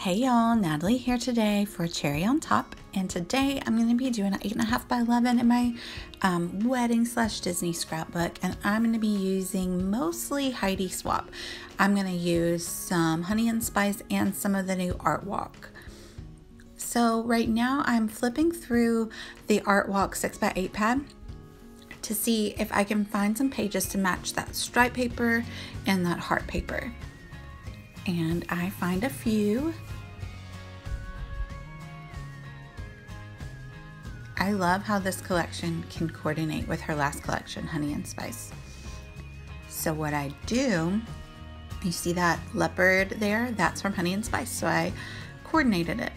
Hey y'all, Natalie here today for Cherry on Top, and today I'm going to be doing an 8.5 by 11 in my wedding / Disney scrapbook, and I'm going to be using mostly Heidi Swap. I'm going to use some Honey and Spice and some of the new Art Walk. So right now I'm flipping through the Art Walk 6x8 pad to see if I can find some pages to match that stripe paper and that heart paper. And I find a few. I love how this collection can coordinate with her last collection, Honey and Spice. So what I do, you see that leopard there? That's from Honey and Spice, so I coordinated it.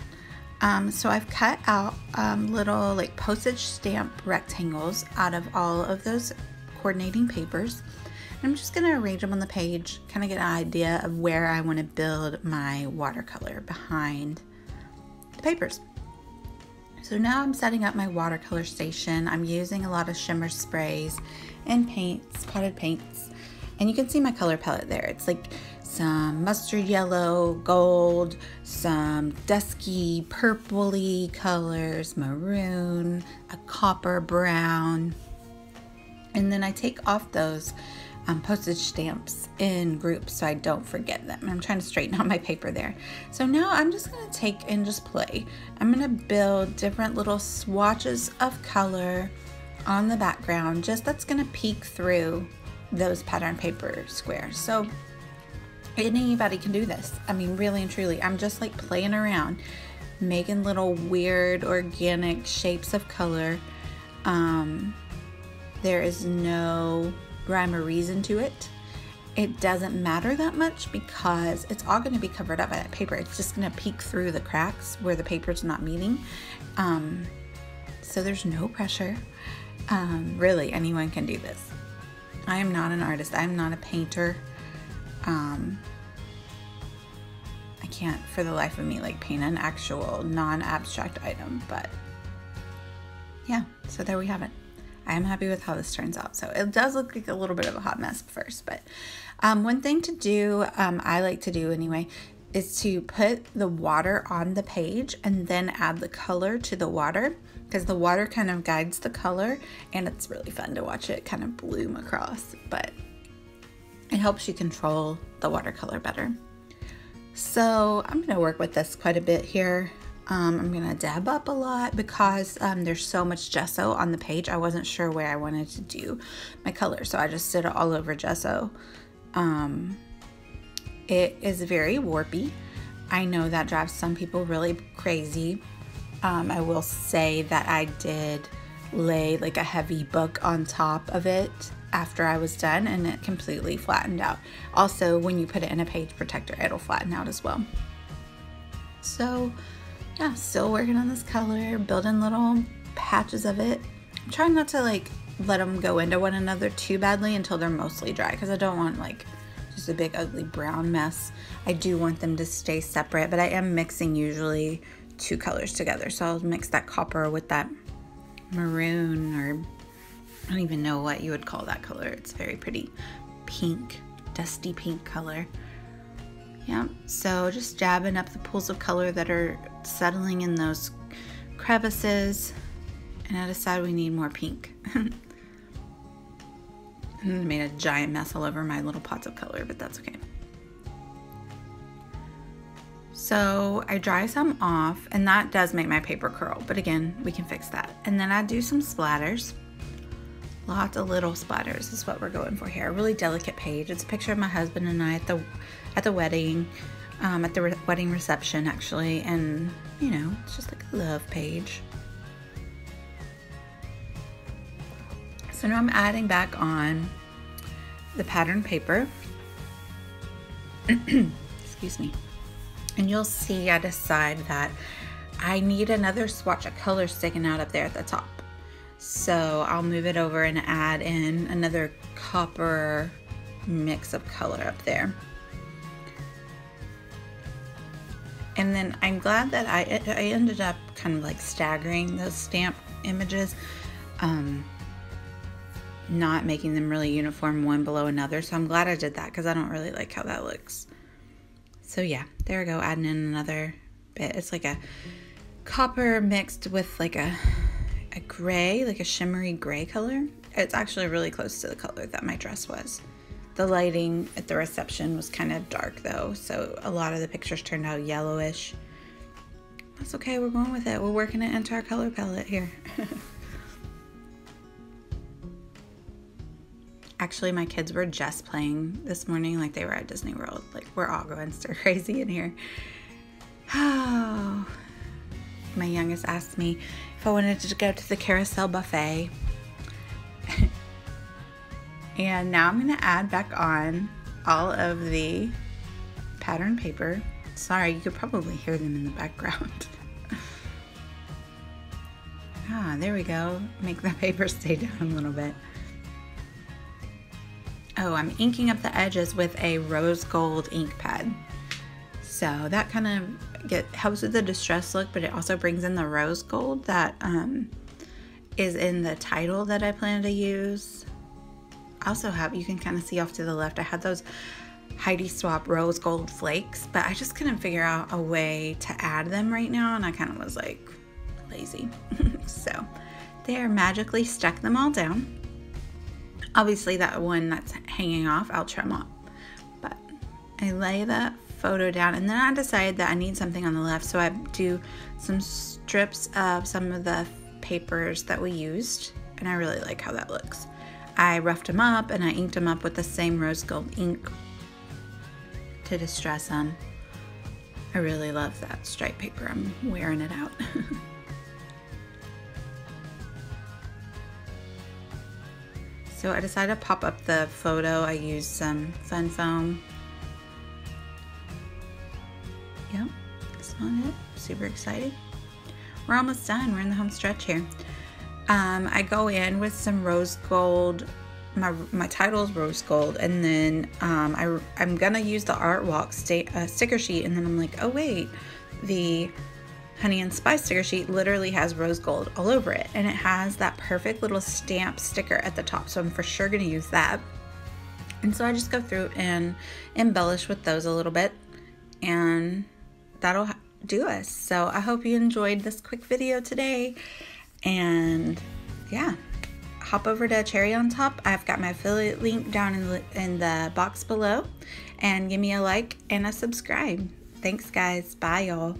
So I've cut out little like postage stamp rectangles out of all of those coordinating papers. I'm just going to arrange them on the page, kind of get an idea of where I want to build my watercolor behind the papers. So now I'm setting up my watercolor station. I'm using a lot of shimmer sprays and paints, potted paints. And you can see my color palette there. It's like some mustard yellow, gold, some dusky purpley colors, maroon, a copper brown. And then I take off those postage stamps in groups so I don't forget them. I'm trying to straighten out my paper there. So now I'm just going to take and just play. I'm going to build different little swatches of color on the background, just that's going to peek through those pattern paper squares. So anybody can do this. I mean, really and truly, I'm just like playing around, making little weird organic shapes of color. There is no rhyme or reason to it. It doesn't matter that much because it's all going to be covered up by that paper. It's just going to peek through the cracks where the paper's not meeting. So there's no pressure. Really, anyone can do this. I am not an artist. I'm not a painter. I can't for the life of me like paint an actual non-abstract item, but yeah, so there we have it. I am happy with how this turns out. So it does look like a little bit of a hot mess first, but one thing to do, I like to do anyway, is to put the water on the page and then add the color to the water, because the water kind of guides the color and it's really fun to watch it kind of bloom across, but it helps you control the watercolor better. So I'm going to work with this quite a bit here. I'm going to dab up a lot because there's so much gesso on the page. I wasn't sure where I wanted to do my color, so I just did it all over gesso. It is very warpy. I know that drives some people really crazy. I will say that I did lay like a heavy book on top of it after I was done, and it completely flattened out. Also, when you put it in a page protector, it'll flatten out as well. So yeah, still working on this color, building little patches of it. I'm trying not to like let them go into one another too badly until they're mostly dry, because I don't want like just a big ugly brown mess. I do want them to stay separate, but I am mixing usually two colors together. So I'll mix that copper with that maroon, or I don't even know what you would call that color. It's very pretty pink, dusty pink color. Yeah, so just jabbing up the pools of color that are settling in those crevices. And I decide we need more pink. And I made a giant mess all over my little pots of color, but that's okay. So I dry some off, and that does make my paper curl, but again, we can fix that. And then I do some splatters. Lots of little splatters is what we're going for here. A really delicate page. It's a picture of my husband and I at the wedding, at the wedding reception actually, and you know, it's just like a love page. So now I'm adding back on the pattern paper. Excuse me. And you'll see I decide that I need another swatch of color sticking out up there at the top. So I'll move it over and add in another copper mix of color up there. And then I'm glad that I ended up kind of like staggering those stamp images, not making them really uniform one below another. So I'm glad I did that because I don't really like how that looks. So yeah, there we go, adding in another bit. It's like a copper mixed with like a gray, like a shimmery gray color. It's actually really close to the color that my dress was. The lighting at the reception was kind of dark though, so a lot of the pictures turned out yellowish. That's okay, we're going with it. We're working it into our color palette here. Actually, my kids were just playing this morning like they were at Disney World. Like, we're all going stir crazy in here. Oh, my youngest asked me if I wanted to go to the carousel buffet. And now I'm going to add back on all of the pattern paper. Sorry, you could probably hear them in the background. There we go. Make the paper stay down a little bit. Oh, I'm inking up the edges with a rose gold ink pad. So that kind of helps with the distress look, but it also brings in the rose gold that is in the title that I plan to use. I also have, you can kind of see off to the left, I had those Heidi Swapp rose gold flakes, but I just couldn't figure out a way to add them right now, and I kind of was like lazy. So there, magically stuck them all down. Obviously that one that's hanging off, I'll trim off. But I lay that photo down, and then I decided that I need something on the left, so I do some strips of some of the papers that we used, and I really like how that looks. I roughed them up and I inked them up with the same rose gold ink to distress on. I really love that stripe paper. I'm wearing it out. So I decided to pop up the photo. I used some fun foam. Yep, that's not it. Super excited. We're almost done. We're in the home stretch here. I go in with some rose gold. My title is rose gold, and then I'm gonna use the Art Walk sticker sheet, and then I'm like, oh wait, the Honey and Spice sticker sheet literally has rose gold all over it, and it has that perfect little stamp sticker at the top, so I'm for sure gonna use that. And so I just go through and embellish with those a little bit, and that'll do us. So I hope you enjoyed this quick video today, and yeah, hop over to Cherry on Top. I've got my affiliate link down in the box below, and give me a like and a subscribe. Thanks guys, bye y'all.